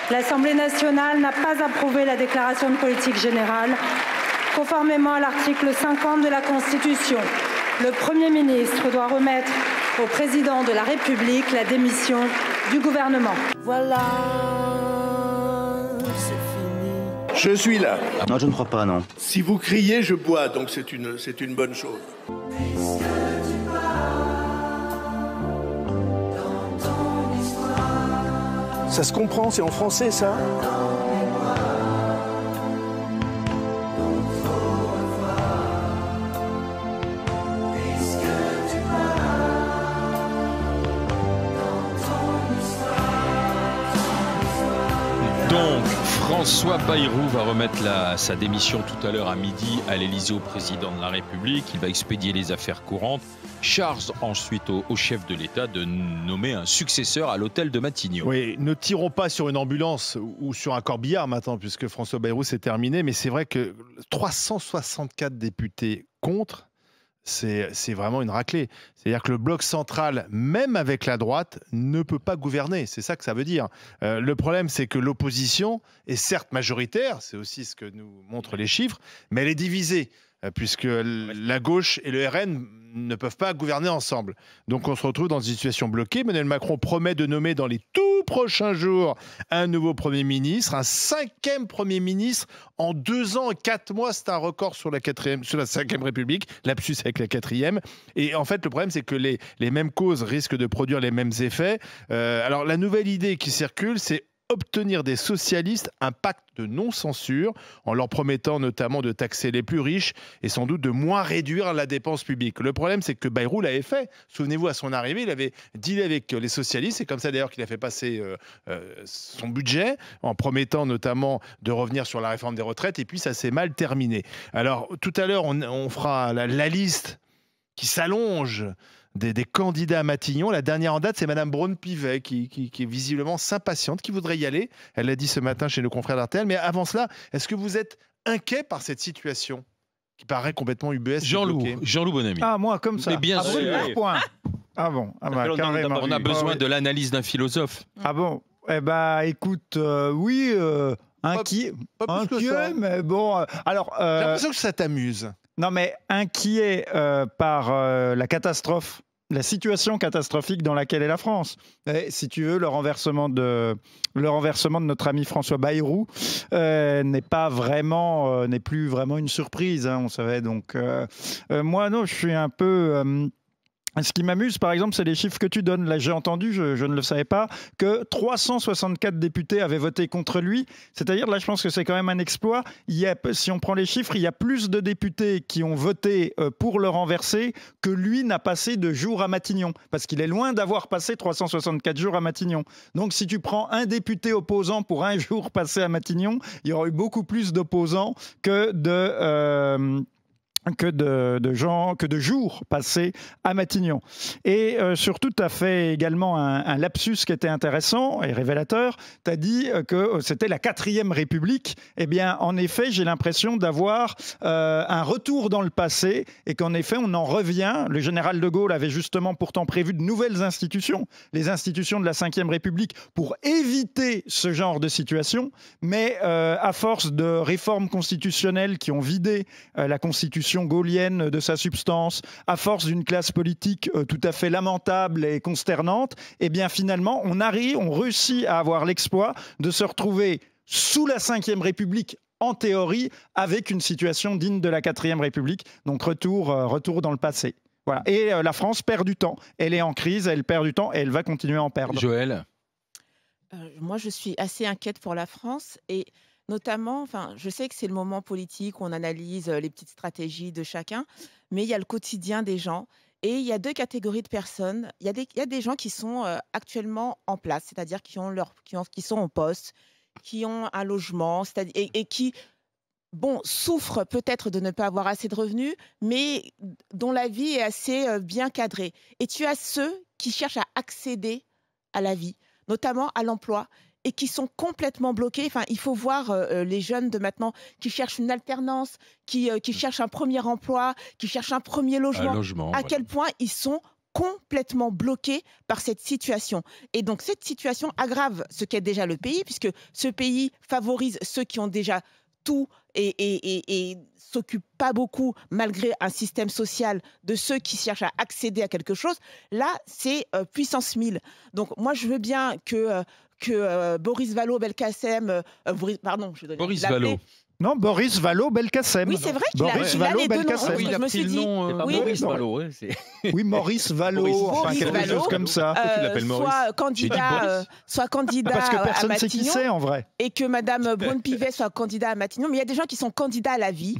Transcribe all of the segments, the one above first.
L'Assemblée nationale n'a pas approuvé la déclaration de politique générale. Conformément à l'article 50 de la Constitution, le Premier ministre doit remettre au Président de la République la démission du gouvernement. Voilà, c'est fini. Je suis là. Non, je ne crois pas, non. Si vous criez, je bois, donc c'est une bonne chose. Ça se comprend, c'est en français, ça ? Donc, François Bayrou va remettre sa démission tout à l'heure à midi à l'Élysée au président de la République. Il va expédier les affaires courantes. Charge ensuite au chef de l'État de nommer un successeur à l'hôtel de Matignon. Oui, ne tirons pas sur une ambulance ou sur un corbillard maintenant, puisque François Bayrou c'est terminé. Mais c'est vrai que 364 députés contre, c'est vraiment une raclée. C'est-à-dire que le bloc central, même avec la droite, ne peut pas gouverner. C'est ça que ça veut dire. Le problème, c'est que l'opposition est certes majoritaire, c'est aussi ce que nous montrent les chiffres, mais elle est divisée, puisque la gauche et le RN ne peuvent pas gouverner ensemble. Donc on se retrouve dans une situation bloquée. Emmanuel Macron promet de nommer dans les tout prochains jours un nouveau Premier ministre, un 5e Premier ministre en 2 ans et 4 mois. C'est un record sur la 5e République, lapsus avec la 4e. Et en fait, le problème, c'est que les mêmes causes risquent de produire les mêmes effets. Alors la nouvelle idée qui circule, c'est obtenir des socialistes un pacte de non-censure en leur promettant notamment de taxer les plus riches et sans doute de moins réduire la dépense publique. Le problème, c'est que Bayrou l'avait fait. Souvenez-vous, à son arrivée, il avait dealé avec les socialistes. C'est comme ça d'ailleurs qu'il a fait passer son budget en promettant notamment de revenir sur la réforme des retraites et puis ça s'est mal terminé. Alors tout à l'heure, on fera la liste qui s'allonge des candidats à Matignon. La dernière en date, c'est Madame Braun-Pivet qui est visiblement s'impatiente, qui voudrait y aller. Elle l'a dit ce matin chez nos confrères d'RTL. Mais avant cela, est-ce que vous êtes inquiet par cette situation qui paraît complètement UBS? Jean-Loup Bonamy. Ah, moi, comme ça. Mais bien sûr. Point. Ah bon, carrément. On a besoin de l'analyse d'un philosophe. Ah bon? Eh ben, écoute, oui, inquiet, mais bon. Alors, j'ai l'impression que ça t'amuse. Non, mais inquiet par la catastrophe, la situation catastrophique dans laquelle est la France. Et, si tu veux, le renversement de notre ami François Bayrou n'est plus vraiment une surprise, hein, on savait. Donc, moi, non, je suis un peu... Ce qui m'amuse, par exemple, c'est les chiffres que tu donnes. Là, j'ai entendu, je ne le savais pas, que 364 députés avaient voté contre lui. C'est-à-dire, là, je pense que c'est quand même un exploit. Si on prend les chiffres, il y a plus de députés qui ont voté pour le renverser que lui n'a passé de jours à Matignon. Parce qu'il est loin d'avoir passé 364 jours à Matignon. Donc, si tu prends un député opposant pour un jour passé à Matignon, il y aurait eu beaucoup plus d'opposants que de jours passés à Matignon. Et surtout, tu as fait également un lapsus qui était intéressant et révélateur. Tu as dit que c'était la 4e République. Eh bien, en effet, j'ai l'impression d'avoir un retour dans le passé et qu'en effet, on en revient. Le général de Gaulle avait justement pourtant prévu de nouvelles institutions, les institutions de la 5e République, pour éviter ce genre de situation. Mais à force de réformes constitutionnelles qui ont vidé la Constitution gaulienne de sa substance, à force d'une classe politique tout à fait lamentable et consternante, eh bien finalement, on réussit à avoir l'exploit de se retrouver sous la 5e République, en théorie, avec une situation digne de la 4e République. Donc retour dans le passé. Voilà. Et la France perd du temps. Elle est en crise, elle perd du temps et elle va continuer à en perdre. Joël? Moi, je suis assez inquiète pour la France et notamment, je sais que c'est le moment politique où on analyse les petites stratégies de chacun, mais il y a le quotidien des gens et il y a 2 catégories de personnes. Il y a des gens qui sont actuellement en place, c'est-à-dire qui sont en poste, qui ont un logement, et qui souffrent peut-être de ne pas avoir assez de revenus, mais dont la vie est assez bien cadrée. Et tu as ceux qui cherchent à accéder à la vie, notamment à l'emploi, et qui sont complètement bloqués. Il faut voir les jeunes de maintenant qui cherchent une alternance, qui cherchent un premier emploi, qui cherchent un premier logement. À quel point ils sont complètement bloqués par cette situation. Et donc cette situation aggrave ce qu'est déjà le pays, puisque ce pays favorise ceux qui ont déjà tout et s'occupe pas beaucoup, malgré un système social, de ceux qui cherchent à accéder à quelque chose. Là, c'est puissance 1000. Donc moi, je veux bien que Boris Vallaud-Belkacem, pardon, je dois Boris l'appeler. Vallaud. Non, Boris Vallaud-Belkacem. Oui, c'est vrai qu'il a Boris il a les deux noms. Vallaud-Belkacem. Donc, je me suis dit, oui, Maurice Vallaud, hein, Oui, Maurice Vallaud, enfin Boris quelque Vallaud, chose comme ça. tu l'appelles Maurice? soit candidat Parce que à personne ne sait qui Matignon, c'est en vrai. et que Madame Braun-Pivet soit candidat à Matignon. Mais il y a des gens qui sont candidats à la vie,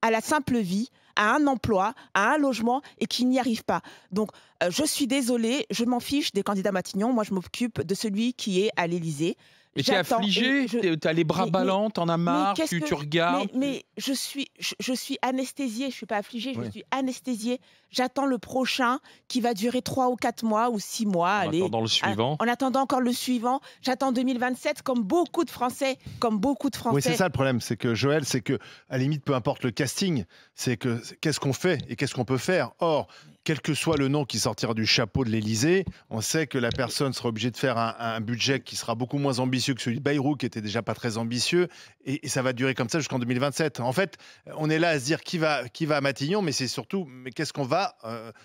à la simple vie, à un emploi, à un logement, et qui n'y arrivent pas. Donc, je suis désolée, je m'en fiche des candidats à Matignon. Moi, je m'occupe de celui qui est à l'Élysée. Et tu es affligé, tu as les bras ballants, t'en as marre, tu regardes. Mais je suis anesthésiée, je ne suis pas affligée, je suis anesthésiée. J'attends le prochain qui va durer 3 ou 4 mois ou 6 mois. En attendant le suivant. En attendant encore le suivant. J'attends 2027 comme beaucoup de Français. Oui, c'est ça le problème, c'est que Joël, c'est que à la limite, peu importe le casting, c'est que qu'est-ce qu'on fait et qu'est-ce qu'on peut faire. Or, quel que soit le nom qui sortira du chapeau de l'Élysée, on sait que la personne sera obligée de faire un budget qui sera beaucoup moins ambitieux que celui de Bayrou, qui était déjà pas très ambitieux, et ça va durer comme ça jusqu'en 2027. En fait, on est là à se dire qui va à Matignon, mais c'est surtout mais qu'est-ce qu'on va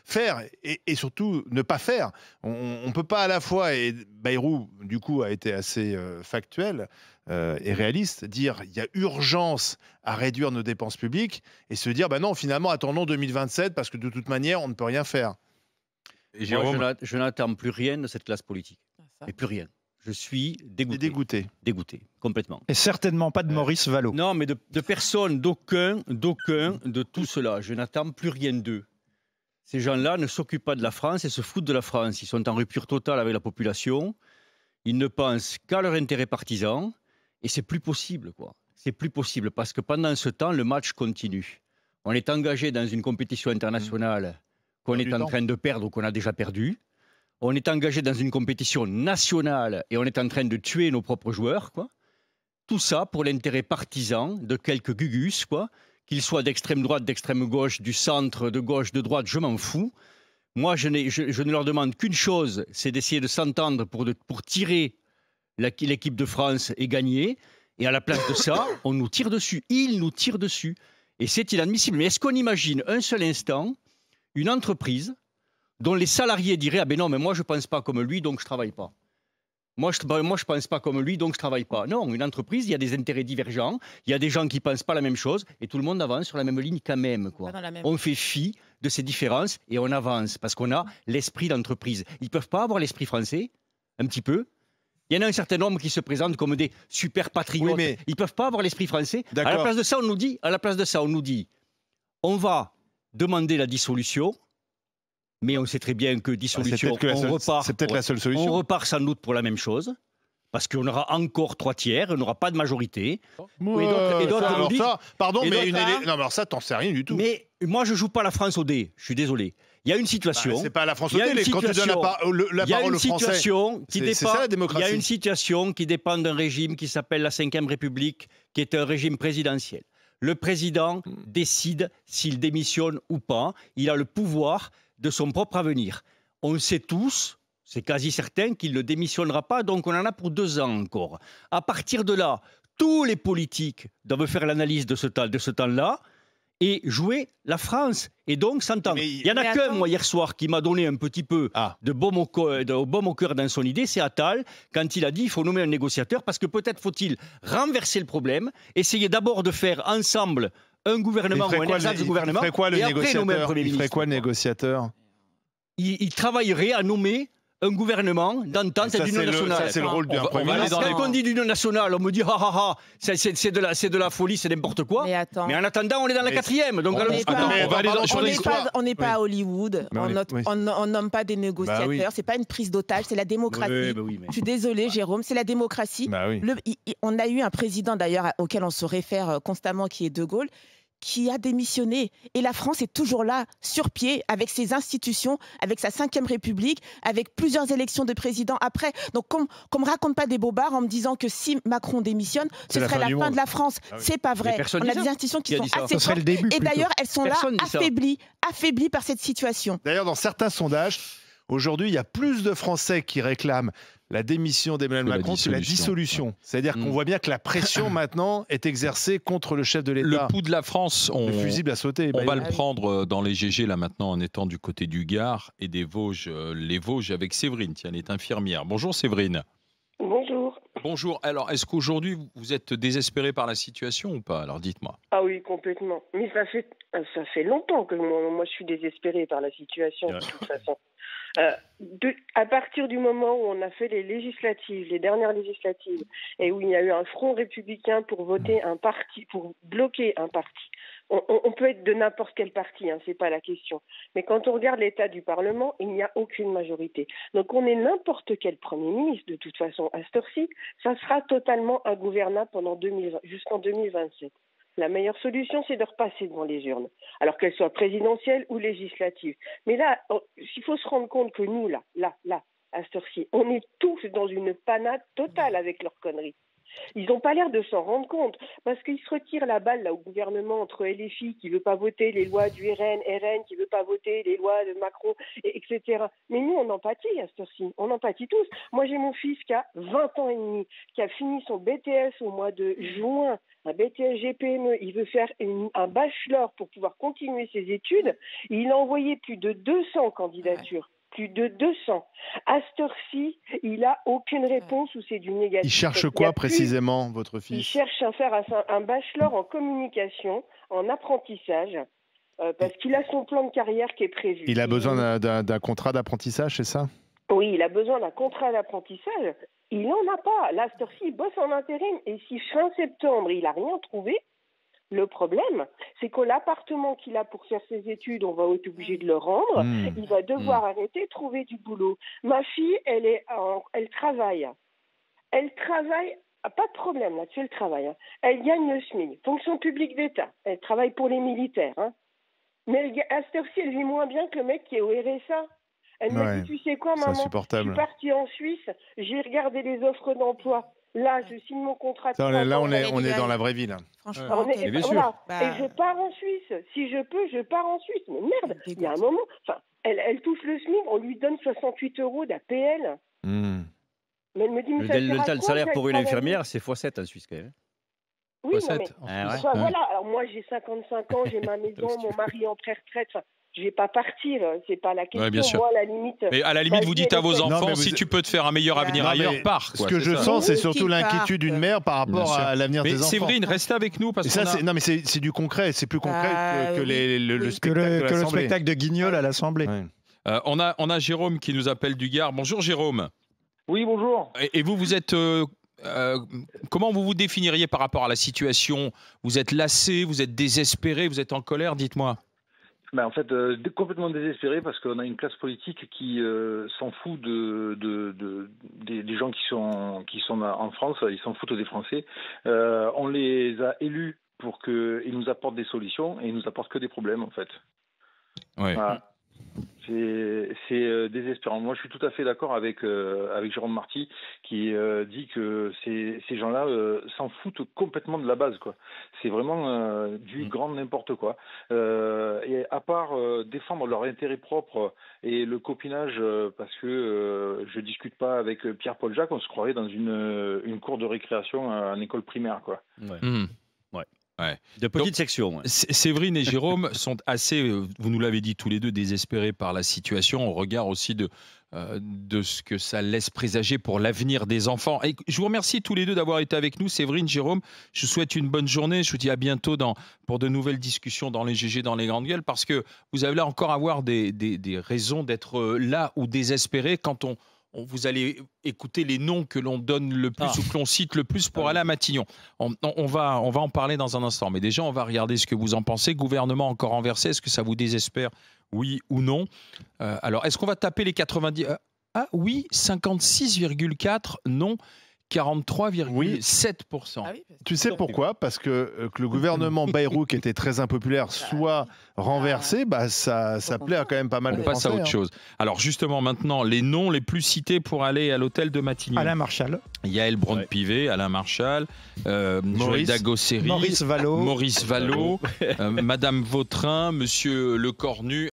faire et surtout ne pas faire. On peut pas à la fois, et Bayrou du coup a été assez factuel et réaliste, dire il y a urgence à réduire nos dépenses publiques et se dire non, finalement attendons 2027 parce que de toute manière on ne peut rien faire. Et Moi, je n'attends plus rien de cette classe politique, mais plus rien. Je suis dégoûté. Dégoûté, complètement. Et certainement pas de Maurice Vallaud. Non, mais de personne, d'aucun de tout cela. Je n'attends plus rien d'eux. Ces gens-là ne s'occupent pas de la France et se foutent de la France. Ils sont en rupture totale avec la population. Ils ne pensent qu'à leur intérêt partisan. Et c'est plus possible, quoi. C'est plus possible parce que pendant ce temps, le match continue. On est engagé dans une compétition internationale qu'on est en train de perdre ou qu'on a déjà perdu. On est engagé dans une compétition nationale et on est en train de tuer nos propres joueurs, quoi. Tout ça pour l'intérêt partisan de quelques gugus, quoi. Qu'ils soient d'extrême droite, d'extrême gauche, du centre, de gauche, de droite, je m'en fous. Moi, je ne leur demande qu'une chose, c'est d'essayer de s'entendre pour tirer l'équipe de France et gagner. Et à la place de ça, on nous tire dessus. Ils nous tirent dessus. Et c'est inadmissible. Mais est-ce qu'on imagine un seul instant une entreprise dont les salariés diraient « Ah ben non, mais moi je ne pense pas comme lui, donc je ne travaille pas. Moi je ne pense pas comme lui, donc je ne travaille pas. » Non, une entreprise, il y a des intérêts divergents, il y a des gens qui ne pensent pas la même chose, et tout le monde avance sur la même ligne quand même, quoi. On fait fi de ces différences et on avance, parce qu'on a l'esprit d'entreprise. Ils ne peuvent pas avoir l'esprit français, un petit peu. Il y en a un certain nombre qui se présentent comme des super patriotes. Oui, mais... Ils ne peuvent pas avoir l'esprit français. À la place de ça, on nous dit, on va demander la dissolution, mais on sait très bien que dissolution, c'est peut-être la seule solution. On repart sans doute pour la même chose, parce qu'on aura encore 3 tiers, on n'aura pas de majorité. Et d'autres nous disent... Pardon, mais non, mais alors ça, t'en sais rien du tout. Mais moi, je ne joue pas la France au dé, je suis désolé. Il y a une situation. C'est pas la France au dé, quand tu donnes la parole aux Français. C'est ça la démocratie. Il y a une situation qui dépend d'un régime qui s'appelle la Ve République, qui est un régime présidentiel. Le président décide s'il démissionne ou pas. Il a le pouvoir de son propre avenir. On sait tous, c'est quasi certain, qu'il ne démissionnera pas, donc on en a pour 2 ans encore. À partir de là, tous les politiques doivent faire l'analyse de ce temps-là et jouer la France. Et donc s'entendre. Il n'y en a qu'un, moi, hier soir, qui m'a donné un petit peu de baume au cœur dans son idée, c'est Attal, quand il a dit qu'il faut nommer un négociateur, parce que peut-être faut-il renverser le problème, essayer d'abord de faire ensemble un gouvernement ou un ersatz de gouvernement, et après nommer un Premier ministre. Il ferait quoi le négociateur? Il travaillerait à nommer un gouvernement d'entente et d'union nationale. Ça, c'est le rôle d'un Premier ministre. Quand on dit d'union nationale, on me dit c'est de la folie, c'est n'importe quoi. Mais en attendant, on est dans la 4e. Donc on n'est pas à Hollywood. On nomme pas des négociateurs. C'est pas une prise d'otage, c'est la démocratie. Je suis désolée, Jérôme, c'est la démocratie. On a eu un président d'ailleurs auquel on se réfère constamment, qui est De Gaulle, qui a démissionné. Et la France est toujours là, sur pied, avec ses institutions, avec sa 5e République, avec plusieurs élections de président après. Donc, qu'on ne me raconte pas des bobards en me disant que si Macron démissionne, ce serait la fin de la France. Ah oui. C'est pas vrai. On a des institutions qui sont assez fortes. Et d'ailleurs, elles sont là, affaiblies par cette situation. D'ailleurs, dans certains sondages, aujourd'hui, il y a plus de Français qui réclament la démission d'Emmanuel Macron que la dissolution. C'est-à-dire qu'on voit bien que la pression maintenant est exercée contre le chef de l'État. Le pouls de la France, le fusible a sauté. On va le prendre dans les GG là maintenant en étant du côté du Gard et des Vosges, les Vosges avec Séverine. Tiens, elle est infirmière. Bonjour Séverine. Bonjour. Bonjour. Alors, est-ce qu'aujourd'hui vous êtes désespéré par la situation ou pas? Alors dites-moi. Ah oui, complètement. Mais ça fait longtemps que moi je suis désespérée par la situation de toute façon. À partir du moment où on a fait les dernières législatives, et où il y a eu un front républicain pour voter un parti, pour bloquer un parti, on peut être de n'importe quel parti, hein, c'est pas la question. Mais quand on regarde l'état du Parlement, il n'y a aucune majorité. Donc on est n'importe quel Premier ministre, de toute façon, à cette heure-ci, ça sera totalement ingouvernable jusqu'en 2027. La meilleure solution, c'est de repasser devant les urnes, alors qu'elles soient présidentielles ou législatives. Mais là, il faut se rendre compte que nous, là, à cette heure-ci, on est tous dans une panade totale avec leurs conneries. Ils n'ont pas l'air de s'en rendre compte, parce qu'ils se retirent la balle là au gouvernement entre LFI qui ne veut pas voter les lois du RN qui ne veut pas voter les lois de Macron, etc. Mais nous, on en pâtit à cette heure-ci, on en pâtit tous. Moi, j'ai mon fils qui a 20 ans et demi, qui a fini son BTS au mois de juin, un BTS GPME, il veut faire un bachelor pour pouvoir continuer ses études. Il a envoyé plus de 200 candidatures. Plus de 200. À cette heure-ci, il n'a aucune réponse ou c'est du négatif. Il cherche quoi précisément, votre fils? Il cherche à faire un bachelor en communication, en apprentissage, parce qu'il a son plan de carrière qui est prévu. Il a besoin d'un contrat d'apprentissage, c'est ça? Oui, il a besoin d'un contrat d'apprentissage. Il n'en a pas. Là, à cette heure-ci, il bosse en intérim. Et si fin septembre, il n'a rien trouvé, le problème, c'est que l'appartement qu'il a pour faire ses études, on va être obligé de le rendre. Il va devoir arrêter de trouver du boulot. Ma fille, elle travaille. Elle travaille, pas de problème là-dessus, elle travaille. Hein. Elle gagne le SMIC, fonction publique d'État. Elle travaille pour les militaires. Hein. Mais à cette heure-ci, elle vit moins bien que le mec qui est au RSA. Elle m'a dit, tu sais quoi, maman, je suis partie en Suisse, j'ai regardé les offres d'emploi. Là, je signe mon contrat. Là, on est dans la vraie vie, là. Franchement, et je pars en Suisse. Si je peux, je pars en Suisse. Mais merde, il y a un moment. Enfin, elle touche le SMIC, on lui donne 68 € d'APL. Mais elle me dit, mais le salaire pour une infirmière, c'est x7 en Suisse, quand même. Oui, voilà. Alors moi, j'ai 55 ans, j'ai ma maison, mon mari en pré-retraite. Je vais pas partir, c'est pas la question. Ouais, bien sûr. Moi, à la limite. Mais à la limite, vous dites à vos enfants, si tu peux te faire un meilleur avenir ailleurs, pars. Ce que je sens, c'est surtout l'inquiétude d'une mère par rapport à l'avenir des enfants. Séverine, restez avec nous parce que non, mais c'est du concret, c'est plus concret que le spectacle de Guignol à l'Assemblée. On a Jérôme qui nous appelle du Gard. Bonjour Jérôme. Oui, bonjour. Et vous êtes comment vous vous définiriez par rapport à la situation? Vous êtes lassé, vous êtes désespéré, vous êtes en colère, dites-moi. En fait, complètement désespéré parce qu'on a une classe politique qui s'en fout des gens qui sont en France, ils s'en foutent des Français. On les a élus pour qu'ils nous apportent des solutions et ils nous apportent que des problèmes en fait. Ouais. Voilà. C'est désespérant. Moi, je suis tout à fait d'accord avec Jérôme Marty qui dit que ces gens-là s'en foutent complètement de la base, quoi. C'est vraiment du grand n'importe quoi. Et à part défendre leur intérêt propre et le copinage, parce que je discute pas avec Pierre-Paul Jacques, on se croirait dans une cour de récréation en école primaire, quoi. Ouais. De petites sections. Séverine et Jérôme sont assez, vous nous l'avez dit tous les deux, désespérés par la situation au regard aussi de ce que ça laisse présager pour l'avenir des enfants. Et je vous remercie tous les deux d'avoir été avec nous. Séverine, Jérôme, je vous souhaite une bonne journée. Je vous dis à bientôt pour de nouvelles discussions dans les GG, dans les grandes gueules, parce que vous allez là encore avoir des raisons d'être là ou désespérés quand vous allez écouter les noms que l'on donne le plus ou que l'on cite le plus pour aller à Matignon. On va en parler dans un instant. Mais déjà, on va regarder ce que vous en pensez. Gouvernement encore renversé, est-ce que ça vous désespère, oui ou non? Alors, est-ce qu'on va taper les 90 Ah oui, 56,4, non. 43,7%. Ah oui, Tu sais pourquoi? Parce que le gouvernement Bayrou, qui était très impopulaire, soit renversé, bah ça plaît à quand même pas mal On de passe Français. à autre chose. Alors justement, maintenant, les noms les plus cités pour aller à l'hôtel de Matignon. Alain Marchal. Yael Braun-Pivet, Alain Marchal, Joël Dagosseri, Maurice Vallot. Madame Vautrin, Monsieur Lecornu.